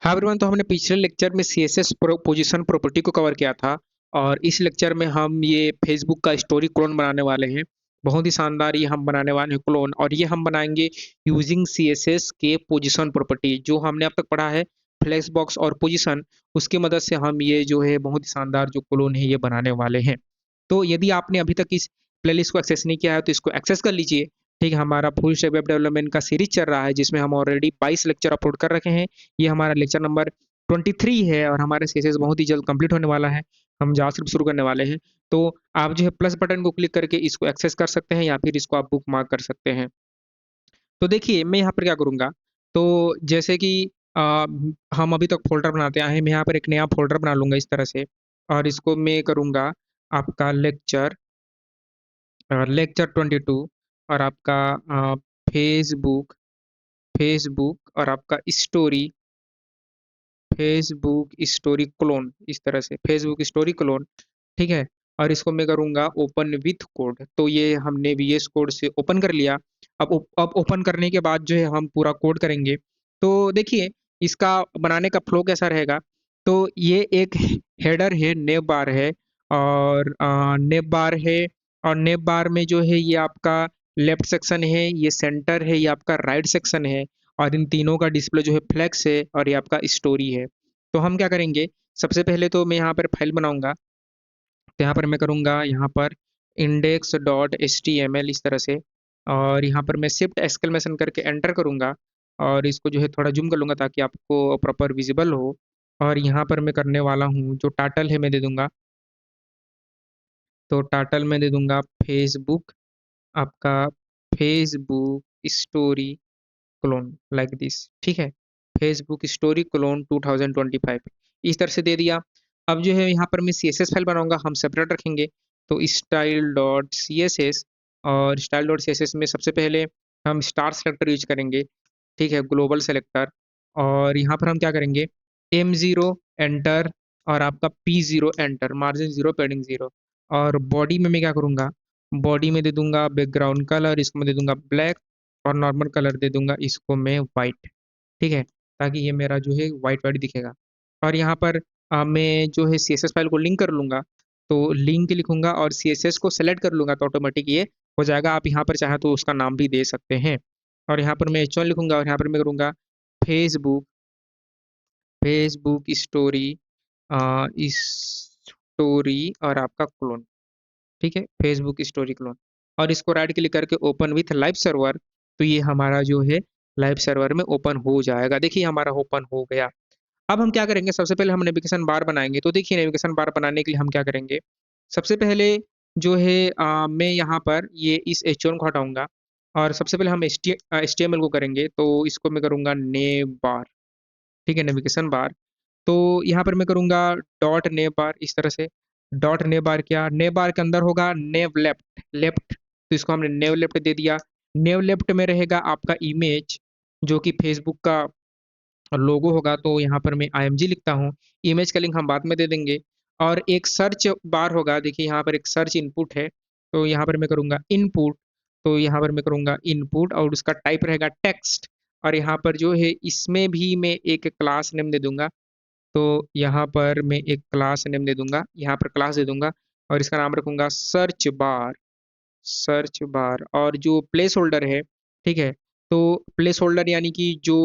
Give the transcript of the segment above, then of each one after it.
हाँ एवरीवन, तो हमने पिछले लेक्चर में सीएसएस पोजीशन प्रॉपर्टी को कवर किया था और इस लेक्चर में हम ये फेसबुक का स्टोरी क्लोन बनाने वाले हैं। बहुत ही शानदार ये हम बनाने वाले हैं क्लोन, और ये हम बनाएंगे यूजिंग सीएसएस के पोजीशन प्रॉपर्टी जो हमने अब तक पढ़ा है। फ्लेक्स बॉक्स और पोजीशन, उसकी मदद से हम ये जो है बहुत ही शानदार जो क्लोन है ये बनाने वाले हैं। तो यदि आपने अभी तक इस प्लेलिस्ट को एक्सेस नहीं किया है तो इसको एक्सेस कर लीजिए। ठीक है, हमारा फुल स्टैक वेब डेवलपमेंट का सीरीज चल रहा है जिसमें हम ऑलरेडी 22 लेक्चर अपलोड कर रखे हैं। ये हमारा लेक्चर नंबर 23 है और हमारे सीएसएस बहुत ही जल्द कंप्लीट होने वाला है। हम जावास्क्रिप्ट शुरू करने वाले हैं। तो आप जो है प्लस बटन को क्लिक करके इसको एक्सेस कर सकते हैं या फिर इसको आप बुक मार्क कर सकते हैं। तो देखिए मैं यहाँ पर क्या करूँगा, तो जैसे कि हम अभी तक फोल्डर बनाते आए हैं, मैं यहाँ पर एक नया फोल्डर बना लूँगा इस तरह से, और इसको मैं करूँगा आपका लेक्चर 22, और आपका फेसबुक फेसबुक और आपका फेसबुक स्टोरी क्लोन, इस तरह से फेसबुक स्टोरी क्लोन। ठीक है, और इसको मैं करूँगा ओपन विथ कोड। तो ये हमने वीएस कोड से ओपन कर लिया। अब ओपन करने के बाद जो है हम पूरा कोड करेंगे। तो देखिए इसका बनाने का फ्लो कैसा रहेगा। तो ये एक हेडर है, नेव बार है, और नेव बार है, और नेव बार में जो है ये आपका लेफ्ट सेक्शन है, ये सेंटर है, ये आपका राइट सेक्शन है, और इन तीनों का डिस्प्ले जो है फ्लेक्स है, और ये आपका स्टोरी है। तो हम क्या करेंगे, सबसे पहले तो मैं यहाँ पर फाइल बनाऊंगा। तो यहाँ पर मैं करूँगा यहाँ पर index.html इस तरह से, और यहाँ पर मैं शिफ्ट एक्सक्लेमेशन करके एंटर करूँगा, और इसको जो है थोड़ा जूम कर लूँगा ताकि आपको प्रॉपर विजिबल हो। और यहाँ पर मैं करने वाला हूँ जो टाइटल है मैं दे दूँगा। तो टाइटल में दे दूँगा फेसबुक, आपका Facebook story clone, like this. ठीक है, फेसबुक स्टोरी क्लोन 2025 इस तरह से दे दिया। अब जो है यहाँ पर मैं सीएसएस फाइल बनाऊंगा, हम सेपरेट रखेंगे। तो style dot C S S, और style dot C S S में सबसे पहले हम स्टार सेलेक्टर यूज करेंगे। ठीक है, ग्लोबल सेलेक्टर। और यहाँ पर हम क्या करेंगे, M0 एंटर, और आपका P0 एंटर, मार्जिन 0 पैडिंग 0। और बॉडी में मैं क्या करूँगा, बॉडी में दे दूंगा बैकग्राउंड कलर, इसको मैं दे दूंगा ब्लैक, और नॉर्मल कलर दे दूंगा इसको मैं वाइट। ठीक है, ताकि ये मेरा जो है वाइट वाइट दिखेगा। और यहाँ पर मैं जो है सीएसएस फाइल को लिंक कर लूँगा। तो लिंक लिखूंगा और सीएसएस को सेलेक्ट कर लूँगा तो ऑटोमेटिक ये हो जाएगा। आप यहाँ पर चाहें तो उसका नाम भी दे सकते हैं। और यहाँ पर मैं H1 लिखूंगा, और यहाँ पर मैं करूँगा फेसबुक फेसबुक स्टोरी स्टोरी और आपका क्लोन। ठीक है, फेसबुक स्टोरी क्लोन, और इसको राइट क्लिक करके ओपन विथ लाइव सर्वर। तो ये हमारा जो है लाइव सर्वर में ओपन हो जाएगा। देखिए हमारा ओपन हो गया। अब हम क्या करेंगे, सबसे पहले हम नेविगेशन बार बनाएंगे। तो देखिए नेविगेशन बार बनाने के लिए हम क्या करेंगे, सबसे पहले जो है मैं यहाँ पर ये इस H1 को हटाऊंगा, और सबसे पहले हम HTML को करेंगे। तो इसको मैं करूँगा नेव बार। ठीक है, नेविगेशन बार। तो यहाँ पर मैं करूँगा डॉट नेव बार, इस तरह से। डॉट नेव बार, क्या नेव बार के अंदर होगा नेव लेफ्ट लेफ्ट, तो इसको हमने नेव लेफ्ट दे दिया। नेव लेफ्ट में रहेगा आपका इमेज, जो कि फेसबुक का लोगो होगा। तो यहाँ पर मैं IMG लिखता हूँ। इमेज का लिंक हम बाद में दे देंगे। और एक सर्च बार होगा, देखिए यहाँ पर एक सर्च इनपुट है। तो यहाँ पर मैं करूँगा इनपुट। तो यहाँ पर मैं करूँगा इनपुट, और उसका टाइप रहेगा टेक्स्ट। और यहाँ पर जो है इसमें भी मैं एक क्लास नेम दे दूंगा। तो यहाँ पर मैं एक क्लास नेम दे दूंगा, यहाँ पर क्लास दे दूंगा, और इसका नाम रखूंगा सर्च बार। और जो प्लेस होल्डर है, ठीक है, तो प्लेस होल्डर यानी कि जो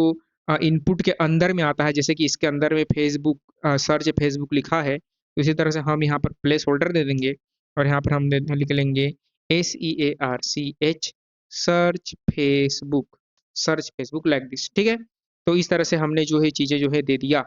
इनपुट के अंदर में आता है, जैसे कि इसके अंदर में फेसबुक सर्च फेसबुक लिखा है, तो इसी तरह से हम यहाँ पर प्लेस होल्डर दे देंगे। और यहाँ पर हम लिख लेंगे SEARCH, search Facebook like this. ठीक है, तो इस तरह से हमने जो है चीज़ें जो है दे दिया।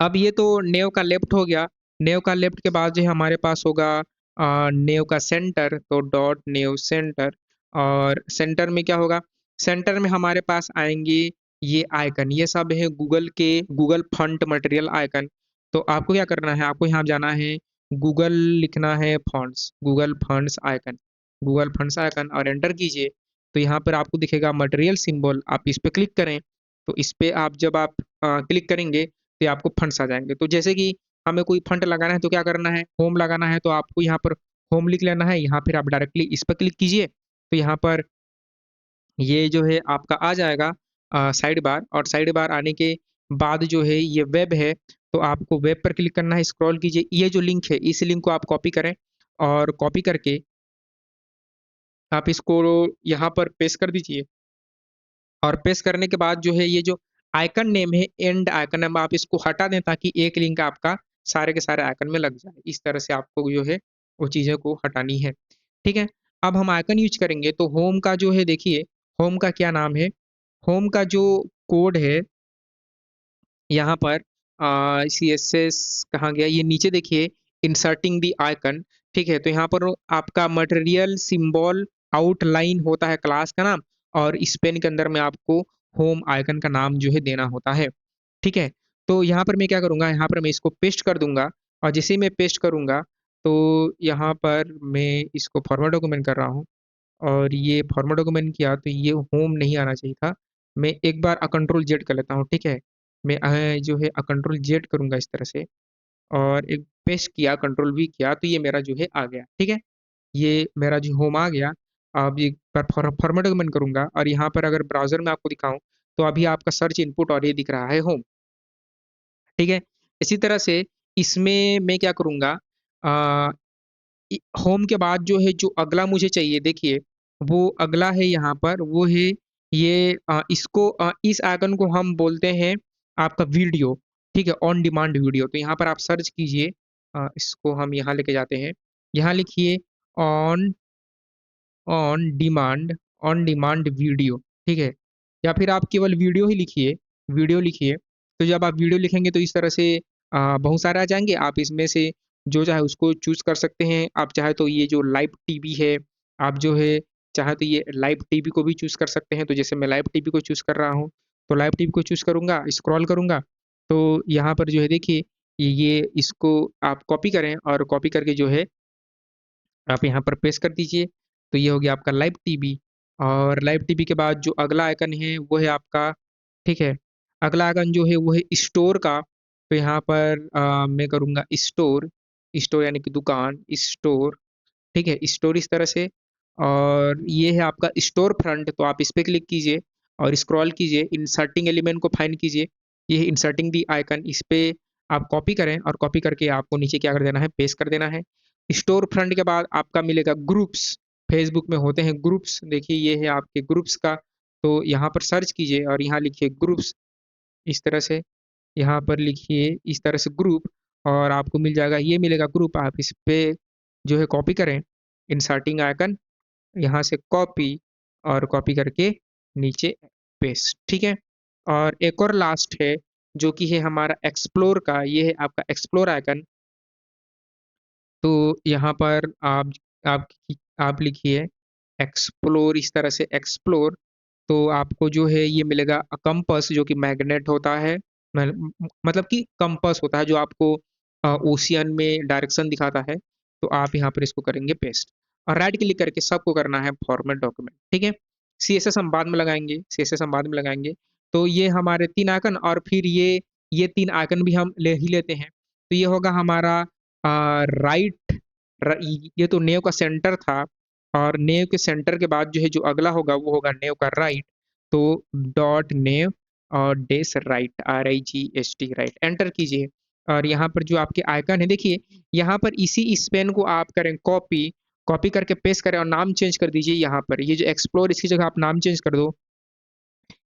अब ये तो नेव का लेफ्ट हो गया। नेव का लेफ्ट के बाद जो है हमारे पास होगा नेव का सेंटर। तो डॉट नेव सेंटर, और सेंटर में क्या होगा, सेंटर में हमारे पास आएंगे ये आइकन, ये सब है गूगल फंट मटेरियल आइकन। तो आपको क्या करना है, आपको यहाँ जाना है, गूगल लिखना है फंड्स, गूगल फंड्स आइकन, और एंटर कीजिए। तो यहाँ पर आपको दिखेगा मटेरियल सिंबल, आप इस पर क्लिक करें। तो इस पे आप जब आप क्लिक करेंगे तो आपको फंड्स आ जाएंगे। तो जैसे कि हमें कोई फंड लगाना है तो क्या करना है, होम लगाना है, तो आपको यहाँ पर होम लिख लेना है। यहाँ फिर आप डायरेक्टली इस पर क्लिक कीजिए, तो यहाँ पर ये जो है आपका आ जाएगा साइड बार। और साइड बार आने के बाद जो है ये वेब है, तो आपको वेब पर क्लिक करना है, स्क्रॉल कीजिए, ये जो लिंक है इस लिंक को आप कॉपी करें और कॉपी करके आप इसको यहाँ पर पेस्ट कर दीजिए और पेस्ट करने के बाद जो है ये जो आइकन नेम है एंड आइकन नेम आप इसको हटा दें ताकि एक लिंक आपका सारे के सारे आइकन में लग जाए। इस तरह से आपको जो है वो चीज़ों को हटानी है। ठीक है? अब हम आइकन यूज़ करेंगे तो होम का जो है देखिए, होम का क्या नाम है? होम का जो कोड है यहाँ पर सीएसएस कहाँ गया? ये नीचे देखिए इंसर्टिंग द आइकन, ठीक है? तो यहाँ पर आपका मटेरियल सिंबल आउटलाइन होता है क्लास का नाम और इस पेन के अंदर में आपको होम आइकन का नाम जो है देना होता है, ठीक है? तो यहाँ पर मैं क्या करूँगा, यहाँ पर मैं इसको पेस्ट कर दूँगा और जैसे ही मैं पेस्ट करूँगा, तो यहाँ पर मैं इसको फॉरवर्ड डॉक्यूमेंट कर रहा हूँ और ये फॉर्मेट डॉक्यूमेंट किया तो ये होम नहीं आना चाहिए था। मैं एक बार कंट्रोल जेड कर लेता हूँ, ठीक है? मैं जो है कंट्रोल जेड करूँगा इस तरह से और एक पेस्ट किया, कंट्रोल वी किया तो ये मेरा जो है आ गया, ठीक है? ये मेरा जो होम आ गया। अब एक बार फॉर्मेट डॉक्यूमेंट करूँगा और यहाँ पर अगर ब्राउज़र में आपको दिखाऊँ, तो अभी आपका सर्च इनपुट और ये दिख रहा है होम, ठीक है? इसी तरह से इसमें मैं क्या करूँगा अ होम के बाद जो है जो अगला मुझे चाहिए देखिए, वो अगला है यहाँ पर वो है ये इसको इस आइकन को हम बोलते हैं आपका वीडियो, ठीक है? On demand video. तो यहाँ पर आप सर्च कीजिए इसको हम यहाँ लेके जाते हैं। यहाँ लिखिए on on demand on demand video, ठीक है? या फिर आप केवल वीडियो लिखिए, तो जब आप वीडियो लिखेंगे तो इस तरह से बहुत सारे आ जाएँगे, आप इसमें से जो चाहे उसको चूज़ कर सकते हैं। आप चाहे तो ये जो लाइव टीवी है, आप जो है चाहे तो ये लाइव टीवी को भी चूज़ कर सकते हैं। तो जैसे मैं लाइव टीवी को चूज़ कर रहा हूँ, तो लाइव टीवी को चूज़ करूँगा, स्क्रॉल करूँगा, तो यहाँ पर जो है देखिए, ये इसको आप कॉपी करें और कॉपी करके जो है आप यहाँ पर पेस्ट कर दीजिए, तो ये हो गया आपका लाइव टीवी और लाइव टीवी के बाद जो अगला आइकन है वो है आपका ठीक है, अगला आइकन जो है वो है स्टोर का, तो यहाँ पर मैं करूँगा स्टोर, स्टोर यानी कि दुकान, स्टोर ठीक है? स्टोर इस तरह से और ये है आपका स्टोर फ्रंट तो आप इस पे क्लिक कीजिए और स्क्रॉल कीजिए, इंसर्टिंग एलिमेंट को फाइंड कीजिए, ये है इंसर्टिंग द आइकन इस पे आप कॉपी करें और कॉपी करके आपको नीचे क्या कर देना है, पेस्ट कर देना है। स्टोर फ्रंट के बाद आपका मिलेगा ग्रुप्स, फेसबुक में होते हैं ग्रुप्स, देखिए ये है आपके ग्रुप्स का, तो यहाँ पर सर्च कीजिए और यहाँ लिखिए ग्रुप्स, इस तरह से, यहाँ पर लिखिए इस तरह से ग्रुप और आपको मिल जाएगा, ये मिलेगा ग्रुप, आप इस पे जो है कॉपी करें, इंसर्टिंग आइकन यहाँ से कॉपी और कॉपी करके नीचे पेस्ट, ठीक है? और एक और लास्ट है, जो कि है हमारा एक्सप्लोर का, ये है आपका एक्सप्लोर आइकन, तो यहाँ पर आप लिखिए एक्सप्लोर इस तरह से एक्सप्लोर, तो आपको जो है ये मिलेगा कंपास जो कि मैग्नेट होता है, मतलब कि कंपास होता है जो आपको ओशियन में डायरेक्शन दिखाता है, तो आप यहाँ पर इसको करेंगे पेस्ट और राइट क्लिक करके सबको करना है फॉर्मेट डॉक्यूमेंट, ठीक है? सीएसएस हम बाद में लगाएँगे, सीएसएस हम बाद में लगाएँगे। तो ये हमारे 3 आइकन और फिर ये 3 आइकन भी हम ले ही लेते हैं। तो ये होगा हमारा राइट ये तो नेव का सेंटर था और नेव के सेंटर के बाद जो है जो अगला होगा वो होगा नेव का राइट, तो डॉट नेव और dash right RIGHT right enter कीजिए और यहाँ पर जो आपके आइकन है देखिए, यहाँ पर इसी इस पेन को आप करें कॉपी, कॉपी करके पेस्ट करें और नाम चेंज कर दीजिए यहाँ पर, ये जो एक्सप्लोर इसकी जगह आप नाम चेंज कर दो।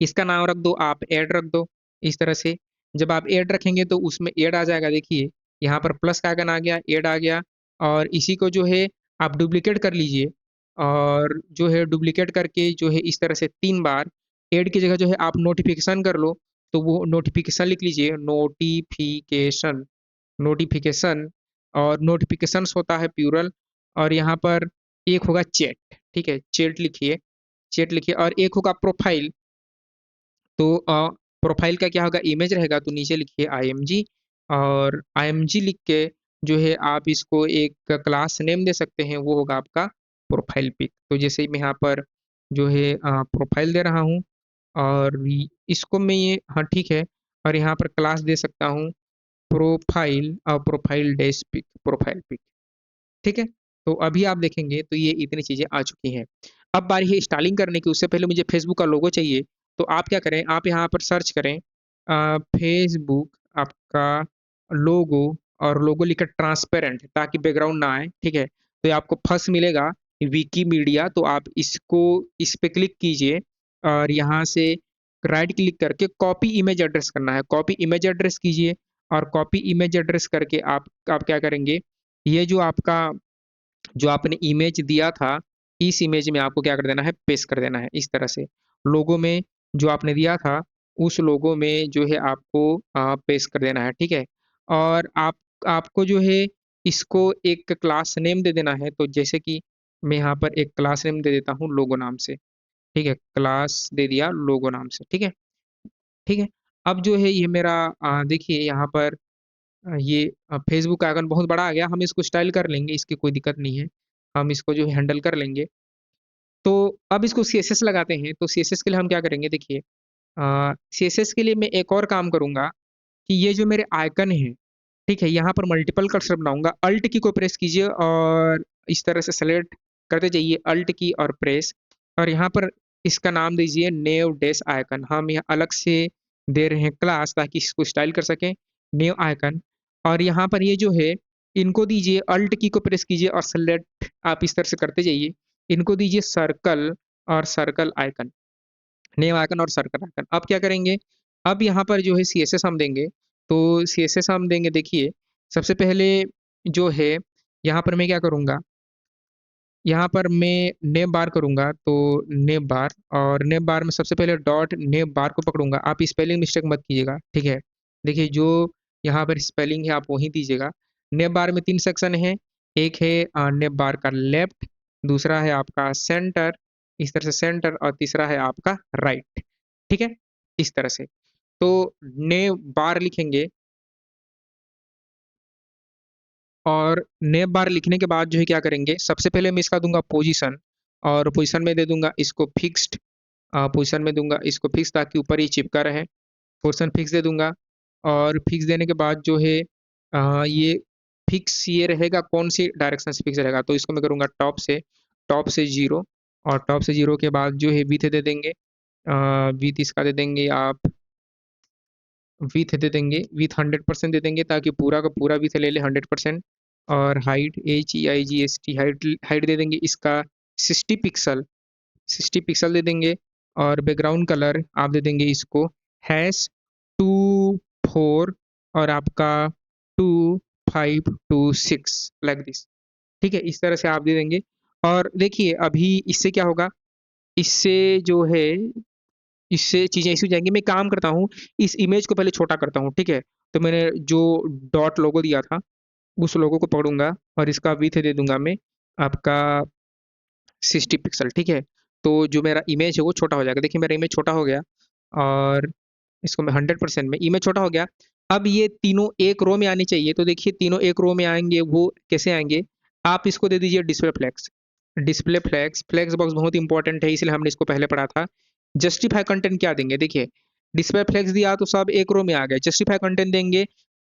इसका नाम रख दो, आप ऐड रख दो, इस तरह से। जब आप ऐड रखेंगे तो उसमें ऐड आ जाएगा देखिए, यहाँ पर प्लस का आइकन आ गया, ऐड आ गया और इसी को जो है आप डुप्लिकेट कर लीजिए और जो है डुप्लिकेट करके जो है इस तरह से 3 बार ऐड की जगह जो है आप नोटिफ़िकेशन कर लो, तो वो नोटिफ़िकेशन लिख लीजिए, नोटिफ़िकेशन, नोटिफ़िकेशन और नोटिफ़िकेशंस होता है प्लूरल और यहाँ पर एक होगा चैट, ठीक है? चैट लिखिए और एक होगा प्रोफाइल, तो प्रोफ़ाइल का क्या होगा इमेज रहेगा तो नीचे लिखिए आईएमजी और आईएमजी लिख के जो है आप इसको एक क्लास नेम दे सकते हैं, वो होगा आपका प्रोफ़ाइल पिक। तो जैसे मैं यहाँ पर जो है प्रोफ़ाइल दे रहा हूँ और इसको मैं ये हाँ ठीक है और यहाँ पर क्लास दे सकता हूँ प्रोफ़ाइल और प्रोफ़ाइल पिक। ठीक है? तो अभी आप देखेंगे तो ये इतनी चीज़ें आ चुकी हैं। अब बारी है स्टाइलिंग करने की, उससे पहले मुझे फ़ेसबुक का लोगो चाहिए। तो आप क्या करें, आप यहाँ पर सर्च करें फेसबुक आपका लोगो और लोगो लिखा ट्रांसपेरेंट ताकि बैकग्राउंड ना आए, ठीक है? तो ये आपको फर्स्ट मिलेगा विकिमीडिया, तो आप इसको इस पे क्लिक कीजिए और यहाँ से राइट क्लिक करके कॉपी इमेज एड्रेस करना है। कॉपी इमेज एड्रेस कीजिए और कॉपी इमेज एड्रेस करके आप क्या करेंगे, ये जो आपने इमेज दिया था, इस इमेज में आपको क्या कर देना है, पेस्ट कर देना है इस तरह से। लोगो में जो आपने दिया था, उस लोगो में जो है आपको पेस्ट कर देना है, ठीक है? और आपको जो है इसको एक क्लास नेम दे देना है, तो जैसे कि मैं यहाँ पर एक क्लास नेम दे देता हूँ लोगो नाम से, ठीक है? क्लास दे दिया लोगो नाम से, ठीक है? ठीक है? अब जो है ये मेरा देखिए यहाँ पर ये फेसबुक आइकन बहुत बड़ा आ गया, हम इसको स्टाइल कर लेंगे, इसकी कोई दिक्कत नहीं है। हम इसको जो है हैंडल कर लेंगे। तो अब इसको सीएसएस लगाते हैं, तो सीएसएस के लिए हम क्या करेंगे देखिए, सीएसएस के लिए मैं एक और काम करूँगा कि ये जो मेरे आइकन हैं, ठीक है? यहाँ पर मल्टीपल कर्सर बनाऊँगा, अल्ट की को प्रेस कीजिए और इस तरह से सेलेक्ट करते जाइए, अल्ट की और प्रेस, और यहाँ पर इसका नाम दीजिए नेव डैश आइकन। हम यहाँ अलग से दे रहे हैं क्लास ताकि इसको स्टाइल कर सकें, नेव आइकन। और यहाँ पर ये जो है, इनको दीजिए अल्ट की को प्रेस कीजिए और सेलेक्ट आप इस तरह से करते जाइए। इनको दीजिए सर्कल और सर्कल आइकन, नेम आइकन और सर्कल आइकन। अब क्या करेंगे, अब यहाँ पर जो है सीएसएस हम देंगे, तो सीएसएस हम देंगे देखिए, सबसे पहले जो है यहाँ पर मैं क्या करूँगा, यहाँ पर मैं नेम बार करूँगा, तो नेम बार, और नेम बार में सबसे पहले डॉट नेम बार को पकड़ूँगा। आप स्पेलिंग मिस्टेक मत कीजिएगा, ठीक है? देखिए जो यहाँ पर स्पेलिंग है आप वही दीजिएगा। नेम बार में 3 सेक्शन है, एक है नेम बार का लेफ्ट, दूसरा है आपका सेंटर, इस तरह से सेंटर, और तीसरा है आपका राइट, ठीक है? इस तरह से। तो नेम बार लिखेंगे और नेम बार लिखने के बाद जो है क्या करेंगे, सबसे पहले मैं इसका दूँगा पोज़ीशन, और पोज़ीशन में दे दूँगा इसको फिक्स्ड, पोज़ीशन में दूँगा इसको फिक्स ताकि ऊपर ही चिपका रहे। पोज़ीशन फिक्स दे दूँगा और फिक्स देने के बाद जो है ये फिक्स ये रहेगा, कौन-सी डायरेक्शन से फिक्स रहेगा, तो इसको मैं करूँगा टॉप से 0, और टॉप से 0 के बाद जो है विड्थ दे देंगे, विड्थ इसका दे देंगे आप, विड्थ 100% दे देंगे ताकि पूरा का पूरा विड्थ ले ले 100%, और हाइट HEIGST हाइट हाइट दे देंगे इसका 60 पिक्सल, 60 पिक्सल दे देंगे, और बैकग्राउंड कलर आप दे देंगे इसको हैश 24 और आपका 2526 लाइक दिस, ठीक है? इस तरह से आप दे देंगे। और देखिए अभी इससे क्या होगा, इससे जो है, इससे चीज़ें ऐसी हो जाएँगी, मैं काम करता हूँ, इस इमेज को पहले छोटा करता हूँ, ठीक है? तो मैंने जो डॉट लोगो दिया था, उस लोगो को पकड़ूँगा और इसका विड्थ दे दूँगा मैं आपका 60 पिक्सल, ठीक है? तो जो मेरा इमेज है वो छोटा हो जाएगा। देखिए मेरा इमेज छोटा हो गया और इसको मैं 100% में, इमेज छोटा हो गया। अब ये तीनों एक रो में आने चाहिए, तो देखिए तीनों एक रो में आएँगे, वो कैसे आएँगे? आप इसको दे दीजिए display flex. Display flex, flex box बहुत इंपॉर्टेंट है, इसलिए हमने इसको पहले पढ़ा था। जस्टिफाई कंटेंट क्या देंगे? देखिए, डिस्प्ले फ्लेक्स दिया तो सब एक रो में आ गए। जस्टिफाई कंटेंट देंगे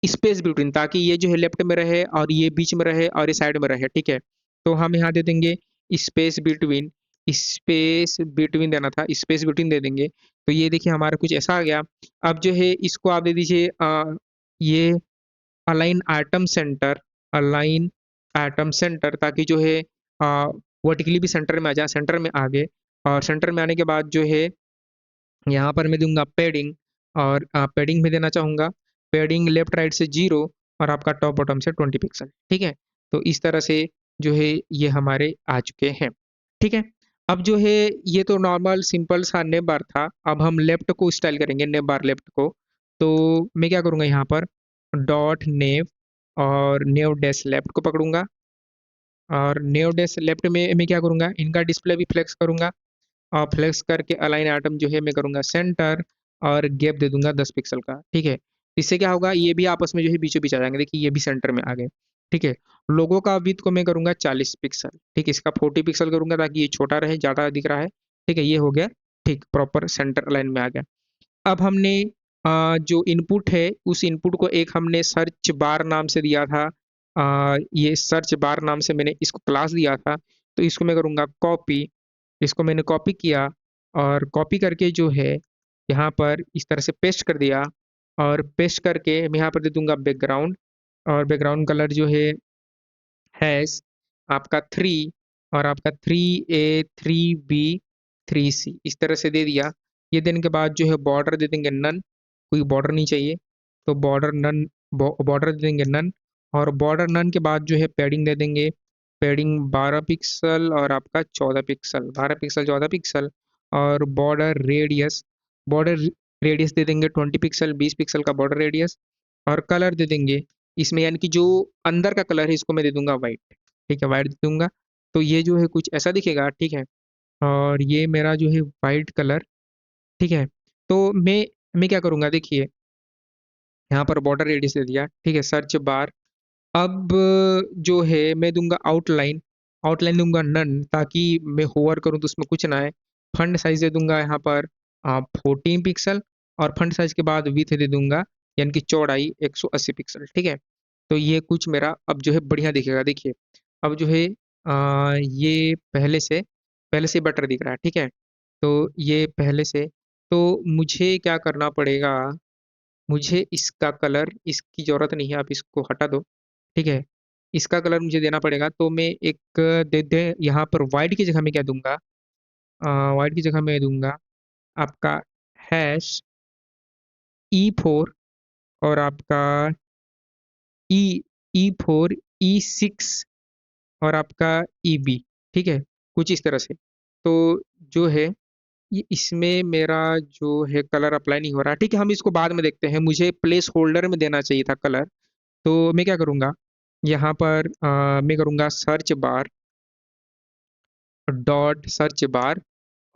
स्पेस बिटवीन, ताकि ये जो है लेफ्ट में रहे और ये बीच में रहे और ये साइड में रहे, ठीक है? तो हम यहाँ दे देंगे स्पेस बिटवीन, स्पेस बिटवीन देना था, स्पेस बिटवीन दे देंगे। तो ये देखिए हमारा कुछ ऐसा आ गया। अब जो है इसको आप दे दीजिए ये align atom centre, align atom centre, ताकि जो है वर्टिकली भी सेंटर में आ जाए, सेंटर में आ गए, और सेंटर में आने के बाद जो है यहाँ पर मैं दूँगा पैडिंग, और पैडिंग में देना चाहूँगा, पैडिंग लेफ्ट राइट से 0 और आपका टॉप बॉटम से 20 पिक्सल, ठीक है? तो इस तरह से जो है ये हमारे आ चुके हैं, ठीक है? अब जो है ये तो नॉर्मल सिंपल सा नेम बार था, अब हम लेफ्ट को स्टाइल करेंगे, नेम बार लेफ्ट को। तो मैं क्या करूँगा यहाँ पर डॉट नेव और नेव डैश लेफ्ट को पकड़ूँगा, और नेव डैश लेफ्ट में मैं क्या करूँगा, इनका डिस्प्ले भी फ्लेक्स करूँगा, और फ्लेक्स करके अलाइन आइटम जो है मैं करूँगा सेंटर, और गैप दे दूँगा 10 पिक्सल का, ठीक है? इससे क्या होगा, ये भी आपस में जो है बीचों-बीच आ जाएँगे, देखिए ये भी सेंटर में आ गए, ठीक है? लोगो का विड्थ को मैं करूँगा 40 पिक्सल, ठीक है? इसका 40 पिक्सल करूँगा ताकि ये छोटा रहे, ज़्यादा दिख रहा है, ठीक है? ये हो गया, ठीक, प्रॉपर सेंटर अलाइन में आ गया। अब हमने जो इनपुट है, उस इनपुट को एक हमने सर्च बार नाम से दिया था, ये सर्च बार नाम से मैंने इसको क्लास दिया था, तो इसको मैं करूँगा कॉपी, इसको मैंने कॉपी किया और कॉपी करके जो है यहाँ पर इस तरह से पेस्ट कर दिया, और पेस्ट करके मैं यहाँ पर दे दूंगा बैकग्राउंड, और बैकग्राउंड कलर जो है आपका 3, और आपका 3A 3B 3C इस तरह से दे दिया। ये देने के बाद जो है बॉर्डर दे देंगे नन, कोई बॉर्डर नहीं चाहिए, तो बॉर्डर नन, बॉर्डर दे देंगे नन। और बॉर्डर नन के बाद जो है पैडिंग दे देंगे, पैडिंग 12 पिक्सल और आपका 14 पिक्सल, 12 पिक्सल 14 पिक्सल। और बॉर्डर रेडियस दे देंगे 20 पिक्सल, 20 पिक्सल का बॉर्डर रेडियस। और कलर दे देंगे इसमें, यानी कि जो अंदर का कलर है इसको मैं दे दूंगा वाइट, ठीक है, वाइट दे दूंगा। तो ये जो है कुछ ऐसा दिखेगा, ठीक है। और ये मेरा जो है वाइट कलर, ठीक है। तो मैं क्या करूंगा, देखिए यहाँ पर बॉर्डर रेडियस दे दिया, ठीक है, सर्च बार। अब जो है मैं दूंगा आउटलाइन, आउटलाइन दूंगा नन, ताकि मैं होवर करूं तो उसमें कुछ ना आए। फंड साइज दे दूंगा यहाँ पर 14 पिक्सल, और फंड साइज के बाद विथ दे दूंगा, यानी कि चौड़ाई 180 पिक्सल, ठीक है। तो ये कुछ मेरा अब जो है बढ़िया दिखेगा, देखिए। अब जो है ये पहले से बेटर दिख रहा है, ठीक है। तो ये पहले से, तो मुझे क्या करना पड़ेगा, मुझे इसका कलर, इसकी जरूरत नहीं है, आप इसको हटा दो, ठीक है। इसका कलर मुझे देना पड़ेगा, तो मैं एक दे यहाँ पर वाइट की जगह में क्या दूंगा, वाइट की जगह में दूंगा आपका #E4, और आपका ई E4 E6, और आपका EB, ठीक है, कुछ इस तरह से। तो जो है ये इसमें मेरा जो है कलर अप्लाई नहीं हो रहा, ठीक है, हम इसको बाद में देखते हैं। मुझे प्लेस होल्डर में देना चाहिए था कलर, तो मैं क्या करूँगा, यहाँ पर मैं करूँगा search bar, dot search bar,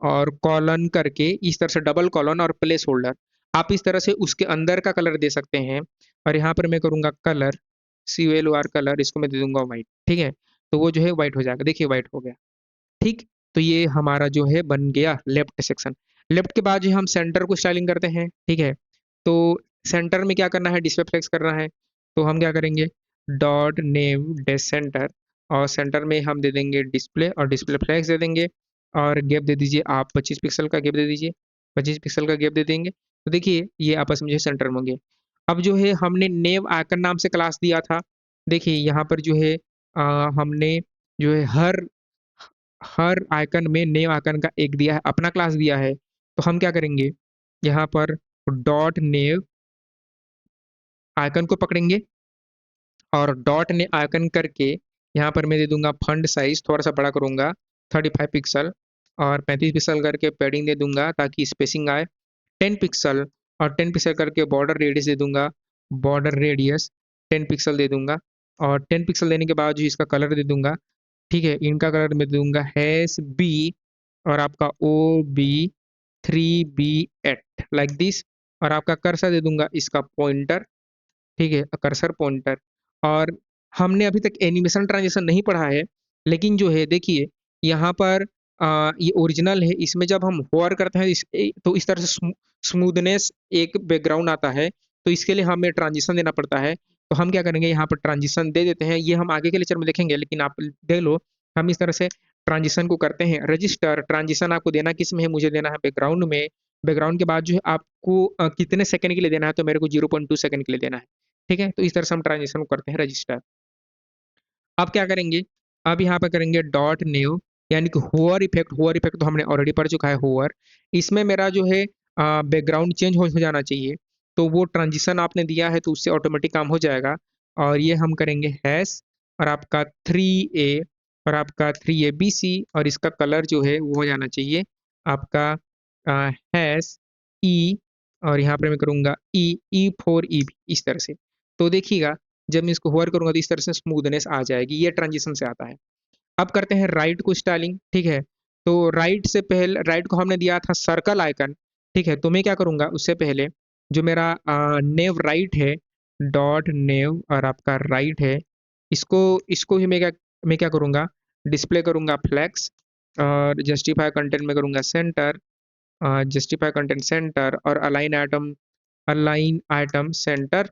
और कॉलन करके इस तरह से डबल कॉलन और प्लेस होल्डर, आप इस तरह से उसके अंदर का कलर दे सकते हैं। और यहाँ पर मैं करूँगा कलर, COLOR कलर, इसको मैं दे दूंगा वाइट, ठीक है। तो वो जो है वाइट हो जाएगा, देखिए वाइट हो गया, ठीक। तो ये हमारा जो है बन गया लेफ्ट सेक्शन। लेफ्ट के बाद जो हम सेंटर को स्टाइलिंग करते हैं, ठीक है। तो सेंटर में क्या करना है, डिस्प्ले फ्लेक्स करना है। तो हम क्या करेंगे, डॉट नेम डैश सेंटर, और सेंटर में हम दे देंगे डिस्प्ले, और डिस्प्ले फ्लेक्स दे देंगे। और गैप दे दीजिए आप 25 पिक्सल का गैप दे दीजिए, 25 पिक्सल का गैप दे देंगे। तो देखिए ये आपस में जो सेंटर में होंगे। अब जो है हमने नेव आइकन नाम से क्लास दिया था, देखिए यहाँ पर जो है हमने जो है हर हर आइकन में नेम आइकन का एक दिया है, अपना क्लास दिया है। तो हम क्या करेंगे, यहाँ पर डॉट नेव आइकन को पकड़ेंगे, और डॉट ने आइकन करके यहाँ पर मैं दे दूंगा फंड साइज थोड़ा सा बड़ा करूंगा, 35 पिक्सल, और 35 पिक्सल करके पैडिंग दे दूंगा ताकि स्पेसिंग आए, 10 पिक्सल, और 10 पिक्सल करके बॉर्डर रेडियस दे दूंगा, बॉर्डर रेडियस 10 पिक्सल दे दूंगा। और 10 पिक्सल देने के बाद जो इसका कलर दे दूंगा, ठीक है, इनका कलर मैं दूंगा हैश B, और आपका OB3B8 लाइक दिस। और आपका कर्सर दे दूंगा इसका पॉइंटर, ठीक है, कर्सर पॉइंटर। और हमने अभी तक एनिमेशन ट्रांजिशन नहीं पढ़ा है, लेकिन जो है देखिए यहाँ पर ये ओरिजिनल है, इसमें जब हम होवर करते हैं तो इस तरह से स्मूथनेस एक बैकग्राउंड आता है, तो इसके लिए हमें ट्रांजिशन देना पड़ता है। तो हम क्या करेंगे, यहाँ पर ट्रांजिशन दे देते हैं, ये हम आगे के लेक्चर में देखेंगे, लेकिन आप देख लो हम इस तरह से ट्रांजिशन को करते हैं। रजिस्टर ट्रांजिशन आपको देना किस में है, मुझे देना है बैकग्राउंड में। बैकग्राउंड के बाद जो है आपको कितने सेकंड के लिए देना है, तो मेरे को 0.2 सेकंड के लिए देना है, ठीक है। तो इस तरह से हम ट्रांजिशन को करते हैं रजिस्टर। अब क्या करेंगे, अब यहाँ पे करेंगे डॉट न्यू, यानी कि होवर इफेक्ट, होवर इफेक्ट तो हमने ऑलरेडी पढ़ चुका है होवर। इसमें मेरा जो है बैकग्राउंड चेंज हो जाना चाहिए, तो वो ट्रांजिशन आपने दिया है तो उससे ऑटोमेटिक काम हो जाएगा। और ये हम करेंगे हैश, और आपका 3A, और आपका 3ABC, और इसका कलर जो है वो हो जाना चाहिए आपका हैश E, और यहाँ पे मैं करूँगा E4EB इस तरह से। तो देखिएगा जब मैं इसको होवर करूंगा तो इस तरह से स्मूथनेस आ जाएगी, ये ट्रांजिशन से आता है। अब करते हैं राइट को स्टाइलिंग, ठीक है। तो राइट से पहले, राइट को हमने दिया था सर्कल आइकन, ठीक है। तो मैं क्या करूंगा, उससे पहले जो मेरा नेव राइट है, डॉट नेव, और आपका राइट है, इसको इसको ही मैं क्या करूंगा, डिस्प्ले करूंगा फ्लैक्स, और जस्टिफाई कंटेंट में करूंगा सेंटर, जस्टिफाई कंटेंट सेंटर, और अलाइन आइटम सेंटर।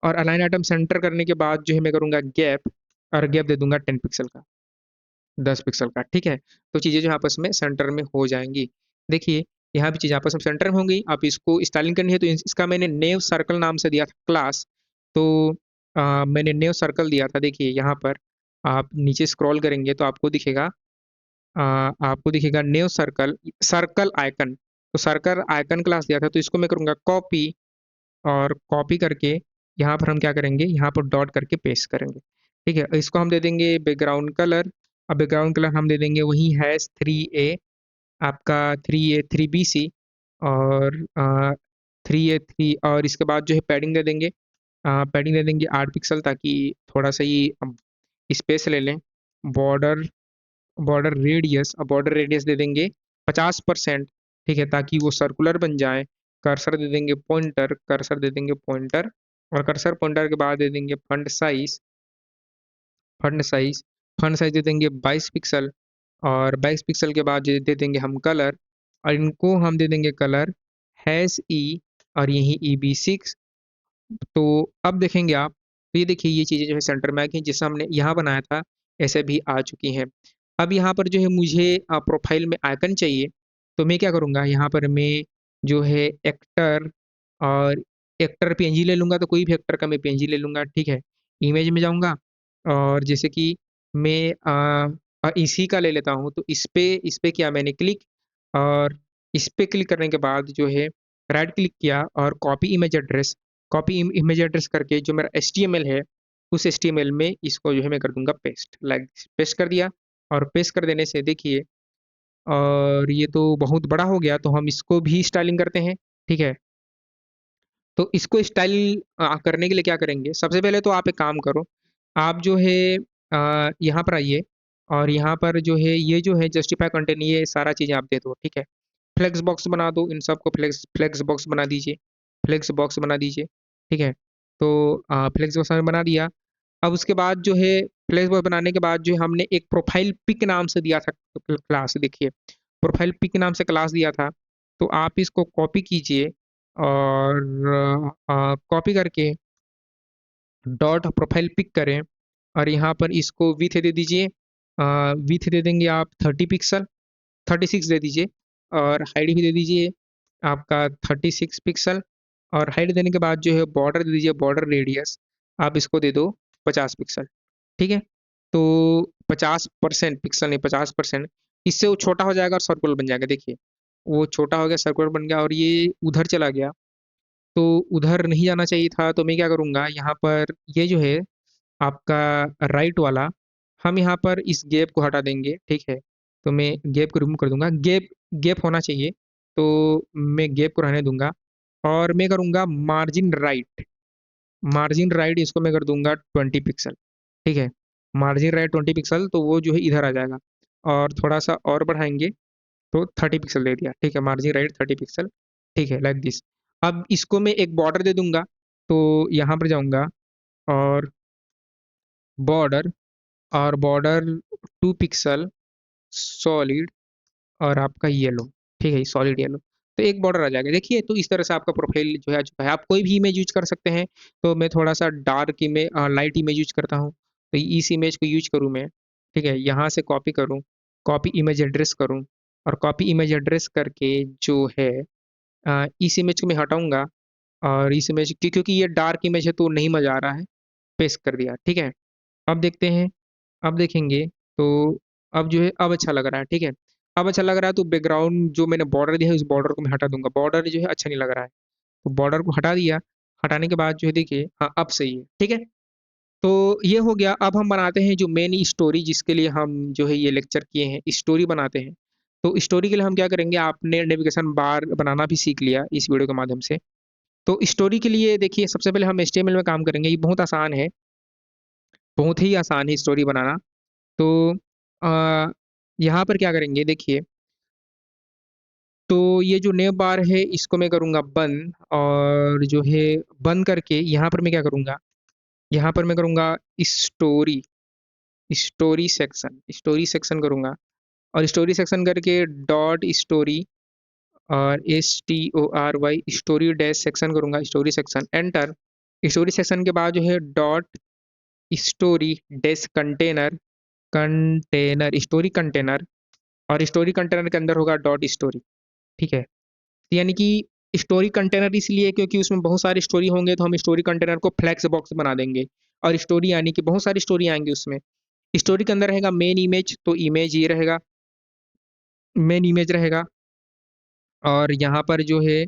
और अलाइन आइटम सेंटर करने के बाद जो है मैं करूंगा गैप, और गैप दे दूंगा 10 पिक्सल का, 10 पिक्सल का, ठीक है। तो चीजें जो आपस में सेंटर में हो जाएंगी, देखिए यहाँ भी चीज़ आपस में सेंटर में होंगी। आप इसको स्टाइलिंग करनी है तो इसका मैंने नेव सर्कल नाम से दिया था क्लास। तो मैंने नेव सर्कल दिया था, देखिए यहाँ पर आप नीचे स्क्रॉल करेंगे तो आपको दिखेगा नेव सर्कल, सर्कल आइकन। तो सर्कल आइकन क्लास दिया था, तो इसको मैं करूँगा कॉपी, और कॉपी करके यहाँ पर हम क्या करेंगे, यहाँ पर डॉट करके पेस्ट करेंगे। ठीक है, इसको हम दे देंगे बैकग्राउंड कलर। अब बैकग्राउंड कलर हम दे देंगे वही हैश 3A, आपका 3A 3BC, और 3A 3, और इसके बाद जो है पैडिंग दे देंगे। पैडिंग दे देंगे 8 पिक्सल, ताकि थोड़ा सा ये स्पेस ले लें। बॉर्डर बॉर्डर रेडियस, अब बॉर्डर रेडियस दे देंगे 50%। ठीक है, ताकि वो सर्कुलर बन जाए। कर्सर दे देंगे पॉइंटर, कर्सर दे देंगे पॉइंटर, और कर्सर पॉइंटर के बाद दे देंगे फंड साइज फंड साइज दे देंगे 22 पिक्सल, और 22 पिक्सल के बाद दे देंगे हम कलर, और इनको हम दे देंगे कलर हैश और यही EB6। तो अब देखेंगे आप, तो ये देखिए ये चीज़ें जो है सेंटर में आ गई, जिसे हमने यहाँ बनाया था ऐसे भी आ चुकी हैं। अब यहाँ पर जो है मुझे प्रोफाइल में आइकन चाहिए, तो मैं क्या करूँगा, यहाँ पर मैं जो है एक्टर, और एक्टर PNG ले लूँगा, तो कोई भी एक्टर का मैं PNG ले लूँगा। ठीक है, इमेज में जाऊँगा, और जैसे कि मैं इसी का ले लेता हूँ, तो इस पे किया मैंने क्लिक, और इस पे क्लिक करने के बाद जो है राइट क्लिक किया और कॉपी इमेज एड्रेस करके जो मेरा HTML है, उस HTML में इसको जो है मैं कर दूंगा पेस्ट, लाइक पेस्ट कर दिया। और पेस्ट कर देने से देखिए, और ये तो बहुत बड़ा हो गया, तो हम इसको भी स्टाइलिंग करते हैं। ठीक है, तो इसको स्टाइल करने के लिए क्या करेंगे, सबसे पहले तो आप एक काम करो, आप जो है यहाँ पर आइए, और यहाँ पर जो है ये जो है जस्टिफाई कंटेंट, ये सारा चीज़ें आप दे दो। ठीक है, फ्लेक्स बॉक्स बना दो, इन सबको फ्लेक्स फ्लेक्स बॉक्स बना दीजिए, फ्लेक्स बॉक्स बना दीजिए। ठीक है, तो फ्लेक्स बॉक्स हमने बना दिया। अब उसके बाद जो है फ्लेक्स बॉक्स बनाने के बाद जो है हमने एक प्रोफाइल पिक नाम से दिया था क्लास, देखिए प्रोफाइल पिक नाम से क्लास दिया था। तो आप इसको कॉपी कीजिए, और कॉपी करके डॉट प्रोफाइल पिक करें, और यहाँ पर इसको विथ दे दीजिए, विथ दे देंगे आप 30 पिक्सल, 36 दे दीजिए, और हाइट भी दे दीजिए आपका 36 पिक्सल, और हाइट देने के बाद जो है बॉर्डर दे दीजिए, बॉर्डर रेडियस आप इसको दे दो 50 पिक्सल। ठीक है, तो 50% पिक्सल नहीं, 50%, इससे वो छोटा हो जाएगा और सर्कुलर बन जाएगा। देखिए वो छोटा हो गया, सर्कुलर बन गया, और ये उधर चला गया, तो उधर नहीं जाना चाहिए था। तो मैं क्या करूँगा, यहाँ पर ये जो है आपका राइट वाला, हम यहाँ पर इस गैप को हटा देंगे। ठीक है, तो मैं गैप को रिमूव कर दूंगा, गैप गैप होना चाहिए, तो मैं गैप को रहने दूंगा, और मैं करूँगा मार्जिन राइट इसको मैं कर दूंगा 20 पिक्सल। ठीक है, मार्जिन राइट 20 पिक्सल, तो वो जो है इधर आ जाएगा, और थोड़ा सा और बढ़ाएंगे तो 30 पिक्सल दे दिया। ठीक है, मार्जिन राइट 30 पिक्सल। ठीक है, लाइक दिस। अब इसको मैं एक बॉर्डर दे दूंगा, तो यहाँ पर जाऊंगा, और बॉर्डर बॉर्डर 2 पिक्सल सॉलिड, और आपका येलो। ठीक है, सॉलिड येलो, तो एक बॉर्डर आ जाएगा। देखिए, तो इस तरह से आपका प्रोफाइल जो है आ चुका है। आप कोई भी इमेज यूज कर सकते हैं, तो मैं थोड़ा सा dark image, light image use करता हूँ, तो इस इमेज को यूज करूँ मैं। ठीक है, यहाँ से कॉपी करूँ, कॉपी इमेज एड्रेस करूँ, और कॉपी इमेज एड्रेस करके जो है इस इमेज को मैं हटाऊंगा, और इस इमेज क्योंकि ये डार्क इमेज है तो नहीं मजा आ रहा है, पेस्ट कर दिया। ठीक है, अब देखते हैं, अब देखेंगे, तो अब जो है अब अच्छा लग रहा है। ठीक है, अब अच्छा लग रहा है, तो बैकग्राउंड जो मैंने बॉर्डर दिया है उस बॉर्डर को मैं हटा दूंगा, बॉर्डर जो है अच्छा नहीं लग रहा है, तो बॉर्डर को हटा दिया। हटाने के बाद जो है देखिए, हाँ अब सही है। ठीक है, तो ये हो गया। अब हम बनाते हैं जो मेन स्टोरी, जिसके लिए हम जो है ये लेक्चर किए हैं, स्टोरी बनाते हैं। तो स्टोरी के लिए हम क्या करेंगे, आपने नेविगेशन बार बनाना भी सीख लिया इस वीडियो के माध्यम से। तो स्टोरी के लिए देखिए, सबसे पहले हम HTML में काम करेंगे, ये बहुत आसान है, बहुत ही आसान है स्टोरी बनाना। तो अ, यहाँ पर क्या करेंगे देखिए, तो ये जो नेव बार है इसको मैं करूँगा बंद, और जो है बंद करके यहाँ पर मैं क्या करूँगा, यहाँ पर मैं करूँगा स्टोरी स्टोरी सेक्शन करूँगा, और स्टोरी सेक्शन करके डॉट स्टोरी, और STORY डैश सेक्शन करूँगा, story section enter. Story section के बाद जो है dot story dash container, story container, और स्टोरी कंटेनर के अंदर होगा डॉट स्टोरी। ठीक है, तो यानी कि स्टोरी कंटेनर इसलिए क्योंकि उसमें बहुत सारी स्टोरी होंगे, तो हम स्टोरी कंटेनर को फ्लेक्स बॉक्स बना देंगे और स्टोरी यानी कि बहुत सारी स्टोरी आएंगी उसमें। स्टोरी के अंदर रहेगा मेन इमेज, तो इमेज ये रहेगा, मेन इमेज रहेगा। और यहाँ पर जो है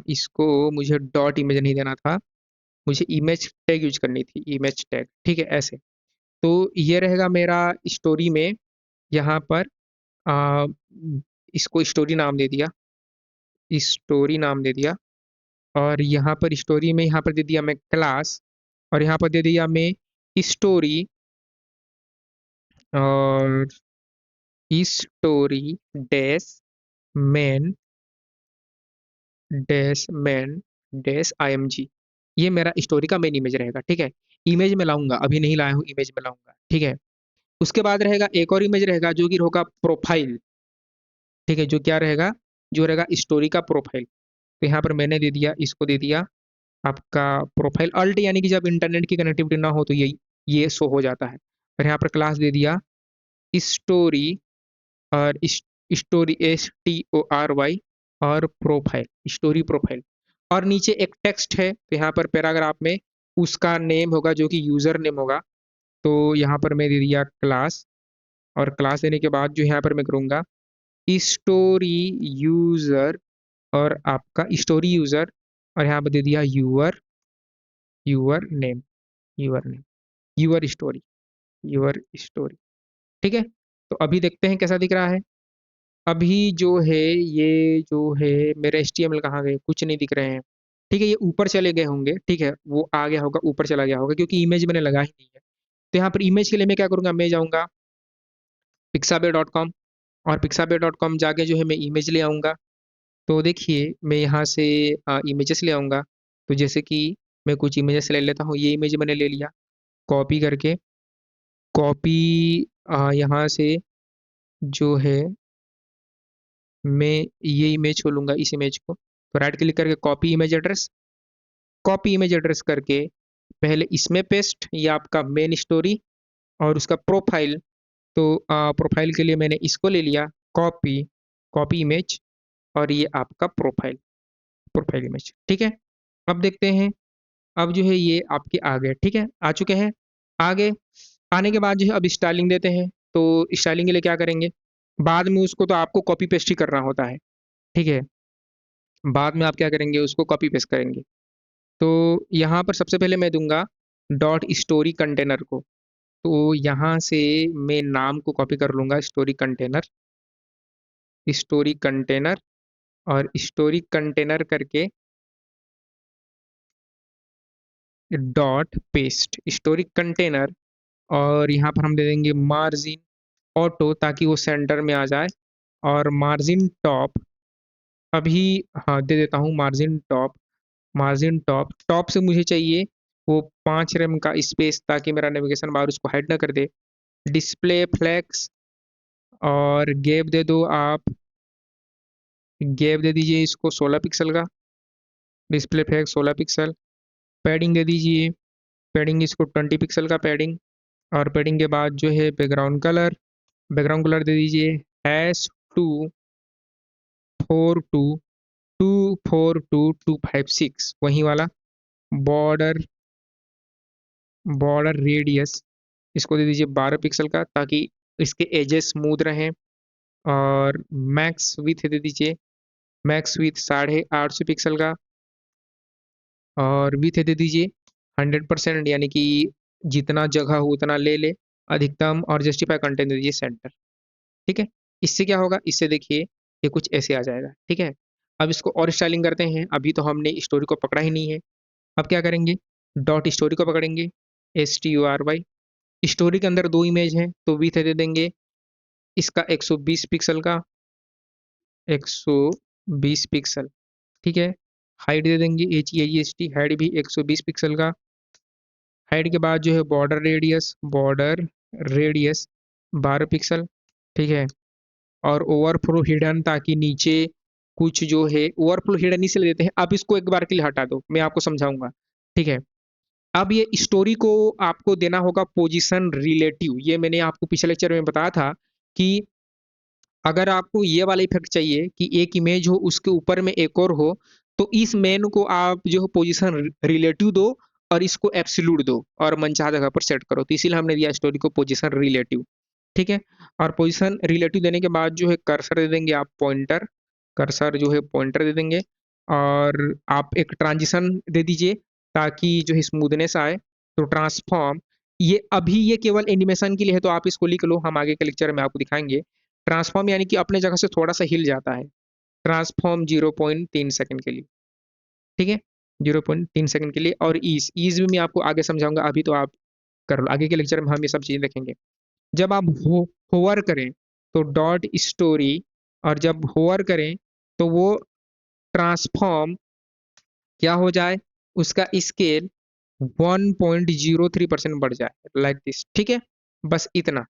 इसको मुझे डॉट इमेज नहीं देना था, मुझे इमेज टैग यूज करनी थी, इमेज टैग, ठीक है ऐसे। तो ये रहेगा मेरा स्टोरी में। यहाँ पर आ, इसको स्टोरी नाम दे दिया, स्टोरी नाम दे दिया। और यहाँ पर स्टोरी में यहाँ पर दे दिया मैं क्लास, और यहाँ पर दे दिया मैं स्टोरी, और story dash man dash man dash IMG। ये मेरा स्टोरी का मेन इमेज रहेगा, ठीक है। इमेज में लाऊंगा, अभी नहीं लाया हूँ, इमेज में लाऊंगा, ठीक है। उसके बाद रहेगा एक और इमेज रहेगा जो कि होगा प्रोफाइल, ठीक है। जो क्या रहेगा, जो रहेगा स्टोरी का प्रोफाइल। तो यहाँ पर मैंने दे दिया, इसको दे दिया आपका प्रोफाइल अल्ट, यानी कि जब इंटरनेट की कनेक्टिविटी ना हो तो ये शो हो जाता है। और यहाँ पर क्लास दे दिया स्टोरी, और स्टोरी STORY, और प्रोफाइल, स्टोरी प्रोफाइल। और नीचे एक टेक्स्ट है, तो यहाँ पर पैराग्राफ में उसका नेम होगा जो कि यूजर नेम होगा। तो यहाँ पर मैं दे दिया क्लास, और क्लास देने के बाद जो यहाँ पर मैं करूँगा स्टोरी यूजर, और आपका स्टोरी यूजर, और यहाँ पर दे दिया your, your name, your name, your story, your story, ठीक है। तो अभी देखते हैं कैसा दिख रहा है। अभी जो है ये जो है मेरे HTML कहाँ गए, कुछ नहीं दिख रहे हैं, ठीक है। ये ऊपर चले गए होंगे, ठीक है, वो आ गया होगा, ऊपर चला गया होगा क्योंकि इमेज मैंने लगा ही नहीं है। तो यहाँ पर इमेज के लिए मैं क्या करूँगा, मैं जाऊँगा pixabay.com, और pixabay.com जाके जो है मैं इमेज ले आऊँगा। तो देखिए मैं यहाँ से इमेजेस ले आऊँगा। तो जैसे कि मैं कुछ इमेजेस ले लेता हूँ, ये इमेज मैंने ले लिया कॉपी करके, कॉपी यहाँ से जो है मैं ये इमेज को लूँगा, इस इमेज को। तो राइट क्लिक करके copy image address, copy image address करके पहले इसमें पेस्ट, ये आपका मेन स्टोरी और उसका प्रोफाइल। तो प्रोफाइल के लिए मैंने इसको ले लिया कॉपी, कॉपी इमेज, और ये आपका प्रोफाइल, प्रोफाइल इमेज, ठीक है। अब देखते हैं, अब जो है ये आपके आ गए, ठीक है, आ चुके हैं। आगे आने के बाद जो है अब स्टाइलिंग देते हैं। तो स्टाइलिंग के लिए क्या करेंगे, बाद में उसको तो आपको कॉपी पेस्ट ही करना होता है, ठीक है। बाद में आप क्या करेंगे, उसको कॉपी पेस्ट करेंगे। तो यहाँ पर सबसे पहले मैं दूंगा डॉट स्टोरी कंटेनर को। तो यहाँ से मैं नाम को कॉपी कर लूँगा, स्टोरी कंटेनर, स्टोरी कंटेनर, और स्टोरी कंटेनर करके डॉट पेस्ट स्टोरी कंटेनर। और यहाँ पर हम दे देंगे मार्जिन ऑटो, ताकि वो सेंटर में आ जाए। और मार्जिन टॉप अभी, हाँ दे देता हूँ margin top, margin top, top से मुझे चाहिए वो 5 रेम का स्पेस, ताकि मेरा नेविगेशन बार उसको हाइड ना कर दे। डिस्प्ले फ्लेक्स, और गैप दे दो आप, गैप दे दीजिए इसको 16 पिक्सल का, डिस्प्ले फ्लेक्स 16 पिक्सल। पैडिंग दे दीजिए, पैडिंग इसको 20 पिक्सल का पैडिंग। और पैडिंग के बाद जो है बैकग्राउंड कलर, बैकग्राउंड कलर दे दीजिए H24224256, वही वाला। बॉर्डर, बॉर्डर रेडियस इसको दे दीजिए 12 पिक्सल का, ताकि इसके एजेस स्मूथ रहें। और मैक्स विथ दे दीजिए, मैक्स विथ 850 पिक्सल का। और विथ दे दीजिए 100%, यानी कि जितना जगह हो उतना ले ले, अधिकतम। और जस्टिफाई कंटेंट दे दीजिए सेंटर, ठीक है। इससे क्या होगा, इससे देखिए ये कुछ ऐसे आ जाएगा, ठीक है। अब इसको और स्टाइलिंग करते हैं, अभी तो हमने स्टोरी को पकड़ा ही नहीं है। अब क्या करेंगे, डॉट स्टोरी को पकड़ेंगे, STORY। स्टोरी के अंदर दो इमेज हैं, तो विथ दे देंगे इसका 120 पिक्सल का, 120 पिक्सल, ठीक है। हाइट दे देंगे HEIGHT, हाइट भी 120 पिक्सल का। हाइट के बाद जो है border radius, border radius 12 pixel, ठीक है। और ओवरफ्लो हिडन, ताकि नीचे कुछ जो है ओवरफ्लो हिडन इसलिए देते हैं। अब इसको एक बार के लिए हटा दो, मैं आपको समझाऊंगा, ठीक है। अब ये स्टोरी को आपको देना होगा पोजीशन रिलेटिव, ये मैंने आपको पिछले लेक्चर में बताया था कि अगर आपको ये वाला इफेक्ट चाहिए कि एक इमेज हो उसके ऊपर में एक और हो, तो इस मेन को आप जो है पोजीशन रिलेटिव दो और इसको एब्सोल्यूट दो और मनचाहा जगह पर सेट करो। तो इसीलिए हमने दिया स्टोरी को पोजीशन रिलेटिव, ठीक है। और पोजीशन रिलेटिव देने के बाद जो है कर्सर दे देंगे आप पॉइंटर, कर्सर जो है पॉइंटर दे देंगे और आप एक ट्रांजिशन दे दीजिए ताकि जो है स्मूथनेस आए। तो ट्रांसफॉर्म, ये अभी ये केवल एनिमेशन के लिए है तो आप इसको लिख लो, हम आगे के लेक्चर में आपको दिखाएंगे। ट्रांसफॉर्म यानी कि अपने जगह से थोड़ा सा हिल जाता है। ट्रांसफॉर्म 0.3 सेकंड के लिए, ठीक है, 0.3 सेकंड के लिए। और ईज भी मैं आपको आगे समझाऊंगा, अभी तो आप कर लो, आगे के लेक्चर में हम ये सब चीजें देखेंगे। जब आप होवर करें तो डॉट स्टोरी, और जब होवर करें तो वो ट्रांसफॉर्म क्या हो जाए, उसका स्केल 1.03% बढ़ जाए, लाइक दिस, ठीक है। बस इतना।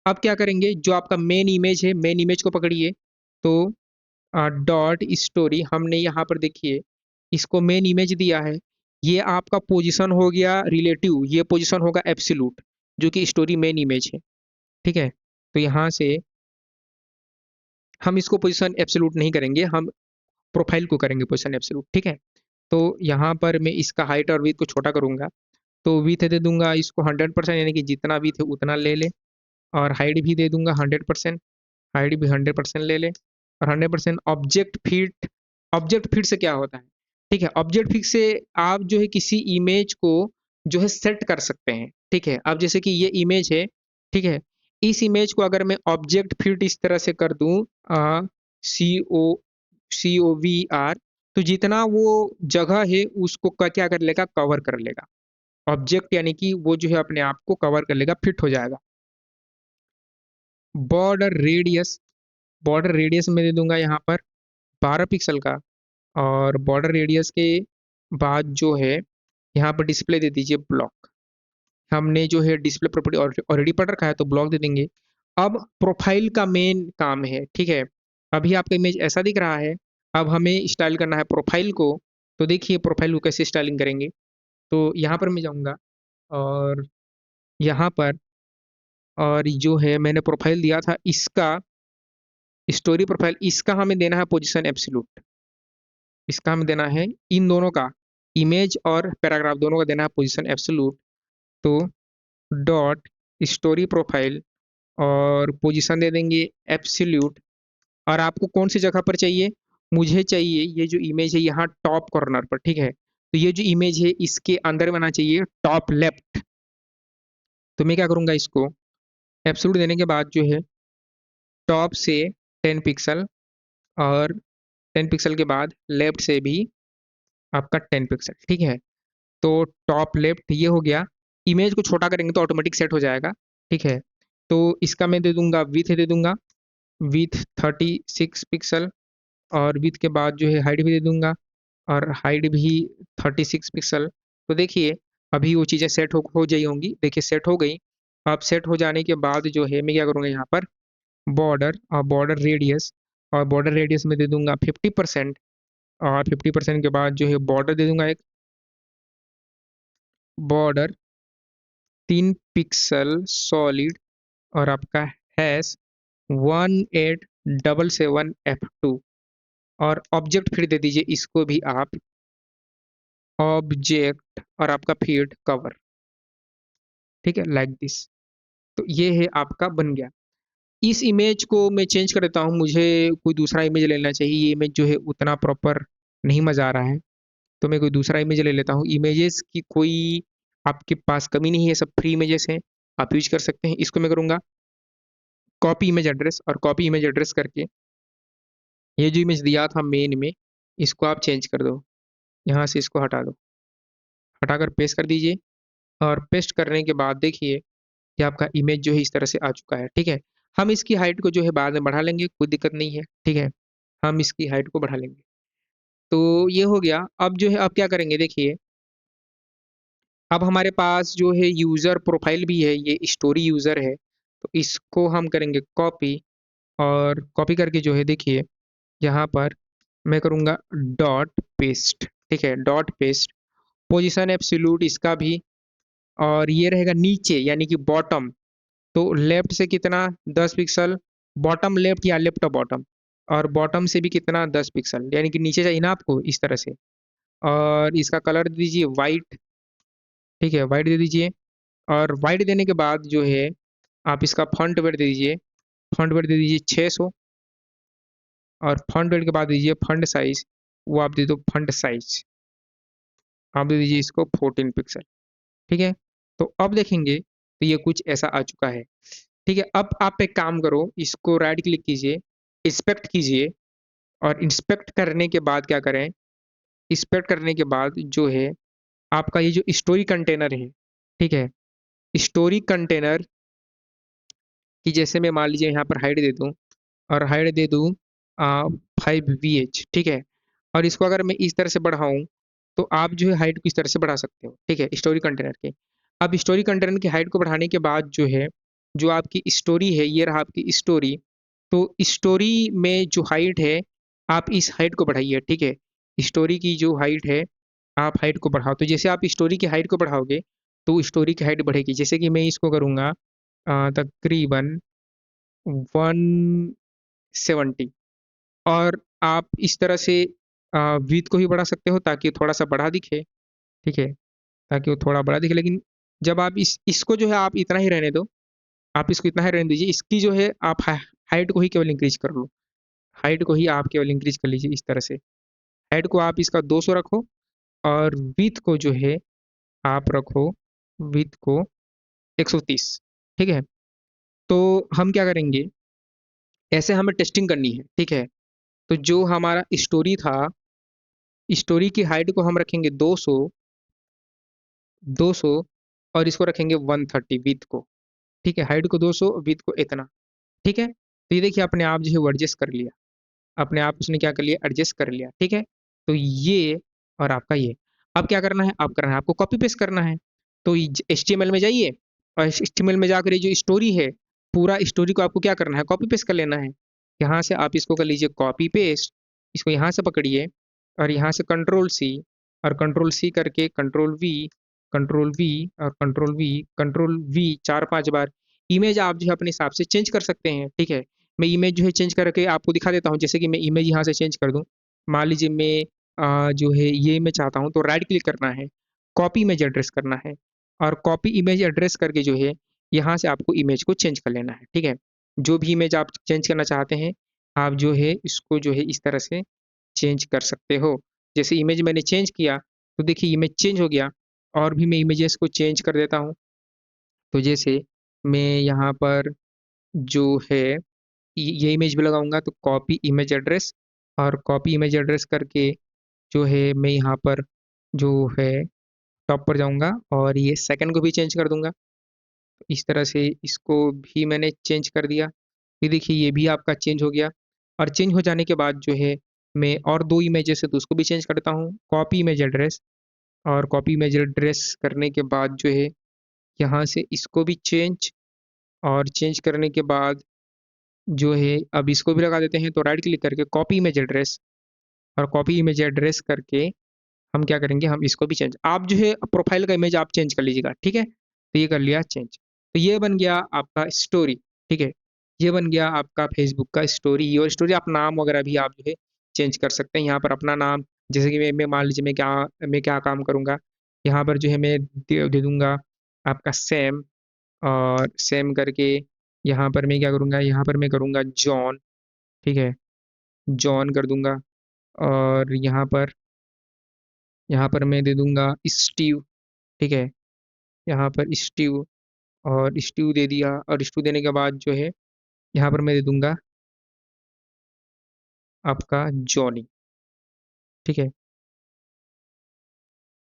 अब क्या करेंगे, जो आपका मेन इमेज है, मेन इमेज को पकड़िए। तो डॉट स्टोरी हमने यहाँ पर देखिए इसको मेन इमेज दिया है। ये आपका पोजीशन हो गया रिलेटिव, ये पोजीशन होगा एब्सोल्यूट, जो कि स्टोरी मेन इमेज है, ठीक है। तो यहाँ से हम इसको पोजीशन एब्सोल्यूट नहीं करेंगे, हम प्रोफाइल को करेंगे पोजीशन एब्सोल्यूट, ठीक है। तो यहाँ पर मैं इसका हाइट और विड्थ को छोटा करूंगा। तो विड्थ दे दूंगा इसको 100%, यानी कि जितना विड्थ है उतना ले ले। और हाइट भी दे दूंगा 100%, हाइट भी 100% ले ले। और 100% ऑब्जेक्ट फिट, ऑब्जेक्ट फिट से क्या होता है, ठीक है। ऑब्जेक्ट फिट से आप जो है किसी इमेज को जो है सेट कर सकते हैं, ठीक है। अब जैसे कि ये इमेज है, ठीक है, इस इमेज को अगर मैं ऑब्जेक्ट फिट इस तरह से कर दूं, सी ओ COVR, तो जितना वो जगह है उसको क्या कर लेगा, कवर कर लेगा। ऑब्जेक्ट यानी कि वो जो है अपने आप को कवर कर लेगा, फिट हो जाएगा। बॉर्डर रेडियस, बॉर्डर रेडियस में दे दूंगा यहाँ पर 12 पिक्सल का। और बॉर्डर रेडियस के बाद जो है यहाँ पर डिस्प्ले दे दीजिए ब्लॉक। हमने जो है डिस्प्ले प्रॉपर्टी ऑलरेडी पढ़ रखा है तो ब्लॉक दे देंगे। अब प्रोफाइल का मेन काम है, ठीक है। अभी आपका इमेज ऐसा दिख रहा है, अब हमें स्टाइल करना है प्रोफाइल को। तो देखिए प्रोफाइल को कैसे स्टाइलिंग करेंगे। तो यहाँ पर मैं जाऊँगा और यहाँ पर, और जो है मैंने प्रोफाइल दिया था इसका, स्टोरी प्रोफाइल, इसका हमें देना है पोजीशन एब्सोल्यूट। इसका हमें देना है इन दोनों का, इमेज और पैराग्राफ दोनों का देना है पोजीशन एब्सोल्यूट। तो डॉट स्टोरी प्रोफाइल और पोजीशन दे देंगे एब्सोल्यूट। और आपको कौन सी जगह पर चाहिए, मुझे चाहिए ये जो इमेज है यहाँ टॉप कॉर्नर पर, ठीक है। तो ये जो इमेज है इसके अंदर बना चाहिए टॉप लेफ्ट। तो मैं क्या करूंगा, इसको एब्सोल्यूट देने के बाद जो है टॉप से 10 पिक्सल, और 10 पिक्सल के बाद लेफ्ट से भी आपका 10 पिक्सल, ठीक है। तो टॉप लेफ्ट ये हो गया। इमेज को छोटा करेंगे तो ऑटोमेटिक सेट हो जाएगा, ठीक है। तो इसका मैं दे दूंगा विथ, दे दूंगा विथ 36 पिक्सल। और विथ के बाद जो है हाइट भी दे दूंगा, और हाइट भी 36 पिक्सल। तो देखिए अभी वो चीज़ें सेट हो जाई होंगी, देखिए सेट हो गई। अब सेट हो जाने के बाद जो है मैं क्या करूँगा, यहाँ पर बॉर्डर और बॉर्डर रेडियस, और बॉर्डर रेडियस में दे दूंगा 50%। और 50% के बाद जो है बॉर्डर दे दूंगा एक बॉर्डर 3 पिक्सल सॉलिड, और आपका हैश 1877F2। और ऑब्जेक्ट फिर दे दीजिए इसको भी आप ऑब्जेक्ट, और आपका फीड कवर, ठीक है, लाइक दिस। तो ये है आपका बन गया। इस इमेज को मैं चेंज कर देता हूँ, मुझे कोई दूसरा इमेज लेना चाहिए, ये इमेज जो है उतना प्रॉपर नहीं मजा आ रहा है। तो मैं कोई दूसरा इमेज ले लेता हूँ। इमेजेस की कोई आपके पास कमी नहीं है, सब फ्री इमेजेस हैं, आप यूज कर सकते हैं। इसको मैं करूँगा कॉपी इमेज एड्रेस, और कॉपी इमेज एड्रेस करके ये जो इमेज दिया था मेन में, इसको आप चेंज कर दो, यहाँ से इसको हटा दो, हटाकर पेस्ट कर दीजिए। और पेस्ट करने के बाद देखिए कि आपका इमेज जो है इस तरह से आ चुका है, ठीक है। हम इसकी हाइट को जो है बाद में बढ़ा लेंगे, कोई दिक्कत नहीं है, ठीक है। हम इसकी हाइट को बढ़ा लेंगे। तो ये हो गया। अब जो है अब क्या करेंगे, देखिए अब हमारे पास जो है यूज़र प्रोफाइल भी है, ये स्टोरी यूज़र है। तो इसको हम करेंगे कॉपी, और कॉपी करके जो है देखिए यहाँ पर मैं करूँगा डॉट पेस्ट, ठीक है, डॉट पेस्ट। पोजीशन एब्सोल्यूट इसका भी, और ये रहेगा नीचे यानी कि बॉटम। तो लेफ्ट से कितना, 10 पिक्सल, बॉटम लेफ्ट या लेफ्ट बॉटम, और बॉटम से भी कितना 10 पिक्सल, यानी कि नीचे चाहिए ना आपको इस तरह से। और इसका कलर दे दीजिए वाइट, ठीक है, वाइट दे दीजिए। और वाइट देने के बाद जो है आप इसका फॉन्ट वेट दे दीजिए, फॉन्ट वेट दे दीजिए 600। और फॉन्ट वेट के बाद दीजिए फॉन्ट साइज, वो आप दे दो फॉन्ट साइज, आप दे दीजिए इसको 14 पिक्सल, ठीक है। तो अब देखेंगे तो ये कुछ ऐसा आ चुका है, ठीक है। अब आप एक काम करो, इसको राइट क्लिक कीजिए, इंस्पेक्ट कीजिए, और इंस्पेक्ट करने के बाद क्या करें, इंस्पेक्ट करने के बाद जो है आपका ये जो स्टोरी कंटेनर है, ठीक है, स्टोरी कंटेनर की जैसे मैं मान लीजिए यहाँ पर हाइट दे दूँ, और हाइट दे दूँ 5 VH, ठीक है। और इसको अगर मैं इस तरह से बढ़ाऊँ, तो आप जो है हाइट को इस तरह से बढ़ा सकते हो, ठीक है, स्टोरी कंटेनर के। अब स्टोरी कंटेनर की हाइट को बढ़ाने के बाद जो है, जो आपकी स्टोरी है, ये रहा आपकी स्टोरी। तो स्टोरी में जो हाइट है, आप इस हाइट को बढ़ाइए, ठीक है। स्टोरी की जो हाइट है, आप हाइट को बढ़ाओ। तो जैसे आप स्टोरी की हाइट को बढ़ाओगे, तो स्टोरी की हाइट बढ़ेगी। जैसे कि मैं इसको करूँगा तकरीबन 170। और आप इस तरह से विड्थ को भी बढ़ा सकते हो ताकि थोड़ा सा बड़ा दिखे, ठीक है, ताकि वो थोड़ा बड़ा दिखे। लेकिन जब आप इसको जो है आप इतना ही रहने दो, आप इसको इतना ही रहने दीजिए। इसकी जो है आप हाइट को ही केवल इंक्रीज कर लो, हाइट को ही आप केवल इंक्रीज कर लीजिए इस तरह से। हाइट को आप इसका 200 रखो, और विड्थ को जो है आप रखो, विड्थ को 130, ठीक है। तो हम क्या करेंगे, ऐसे हमें टेस्टिंग करनी है, ठीक है। तो जो हमारा स्टोरी था, स्टोरी की हाइट को हम रखेंगे 200, 200, और इसको रखेंगे 130 विड्थ को, ठीक है। हाइट को 200, विड्थ को इतना, ठीक है। तो ये देखिए अपने आप जो है वो एडजस्ट कर लिया, अपने आप उसने क्या कर लिया, एडजस्ट कर लिया, ठीक है। तो ये और आपका ये, अब क्या करना है, आप करना है आपको कॉपी पेस्ट करना है। तो HTML में जाइए, और HTML में जाकर ये जो स्टोरी है, पूरा स्टोरी को आपको क्या करना है, कॉपी पेस्ट कर लेना है। यहाँ से आप इसको कर लीजिए कॉपी पेस्ट, इसको यहाँ से पकड़िए, और यहाँ से कंट्रोल C, और कंट्रोल C करके कंट्रोल V, कंट्रोल V, और कंट्रोल V 4-5 बार। इमेज आप जो है अपने हिसाब से चेंज कर सकते हैं, ठीक है। मैं इमेज जो है चेंज करके आपको दिखा देता हूँ। जैसे कि मैं इमेज यहाँ से चेंज कर दूँ, मान लीजिए मैं जो है ये मैं चाहता हूँ, तो राइट क्लिक करना है, कॉपी इमेज एड्रेस करना है, और कॉपी इमेज एड्रेस करके जो है यहाँ से आपको इमेज को चेंज कर लेना है, ठीक है। जो भी इमेज आप चेंज करना चाहते हैं, आप जो है इसको जो है इस तरह से चेंज कर सकते हो। जैसे इमेज मैंने चेंज किया, तो देखिए इमेज चेंज हो गया। और भी मैं इमेजेस को चेंज कर देता हूँ। तो जैसे मैं यहाँ पर जो है ये इमेज भी लगाऊंगा, तो कॉपी इमेज एड्रेस, और कॉपी इमेज एड्रेस करके जो है मैं यहाँ पर जो है टॉप पर जाऊंगा, और ये सेकंड को भी चेंज कर दूंगा। इस तरह से इसको भी मैंने चेंज कर दिया। ये देखिए ये भी आपका चेंज हो गया। और चेंज हो जाने के बाद जो है मैं और दो इमेजेस है तो उसको भी चेंज करता हूँ, कॉपी इमेज एड्रेस, और कॉपी इमेज एड्रेस करने के बाद जो है यहाँ से इसको भी चेंज, और चेंज करने के बाद जो है अब इसको भी लगा देते हैं। तो राइट क्लिक करके कॉपी इमेज एड्रेस, और कॉपी इमेज एड्रेस करके हम क्या करेंगे, हम इसको भी चेंज, आप जो है प्रोफाइल का इमेज आप चेंज कर लीजिएगा, ठीक है। तो ये कर लिया चेंज। तो ये बन गया आपका स्टोरी, ठीक है। ये बन गया आपका फेसबुक का स्टोरी। और स्टोरी आप नाम वगैरह भी आप जो है चेंज कर सकते हैं। यहाँ पर अपना नाम, जैसे कि मैं मान लीजिए मैं क्या काम करूँगा, यहाँ पर जो है मैं दे दूंगा आपका सेम, और सेम करके यहाँ पर मैं क्या करूँगा, यहाँ पर मैं करूँगा जॉन, ठीक है, जॉन कर दूंगा। और यहाँ पर मैं दे दूंगा स्टीव, ठीक है, यहाँ पर स्टीव, और स्टीव दे दिया। और स्टीव देने के बाद जो है यहाँ पर मैं दे दूंगा आपका जॉनी, ठीक है।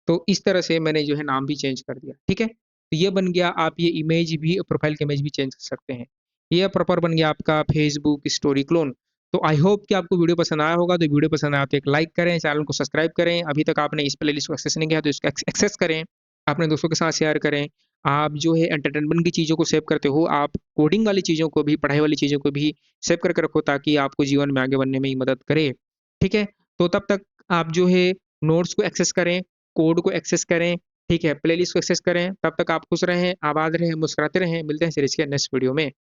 तो इस तरह से मैंने जो है नाम भी चेंज कर दिया, ठीक है। तो ये बन गया, आप ये इमेज भी, प्रोफाइल की इमेज भी चेंज कर सकते हैं। ये प्रॉपर बन गया आपका फेसबुक स्टोरी क्लोन। तो आई होप कि आपको वीडियो पसंद आया होगा। तो वीडियो पसंद आया तो एक लाइक करें, चैनल को सब्सक्राइब करें। अभी तक आपने इस प्लेलिस्ट को एक्सेस नहीं किया तो इसको एक्सेस करें, अपने दोस्तों के साथ शेयर करें। आप जो है एंटरटेनमेंट की चीज़ों को सेव करते हो, आप कोडिंग वाली चीज़ों को भी, पढ़ाई वाली चीज़ों को भी सेव करके रखो, ताकि आपको जीवन में आगे बढ़ने में ही मदद करे, ठीक है। तो तब तक आप जो है नोट्स को एक्सेस करें, कोड को एक्सेस करें, ठीक है, प्लेलिस्ट को एक्सेस करें। तब तक आप खुश रहें, आबाद रहें, मुस्कुराते रहें। मिलते हैं सीरीज के नेक्स्ट वीडियो में।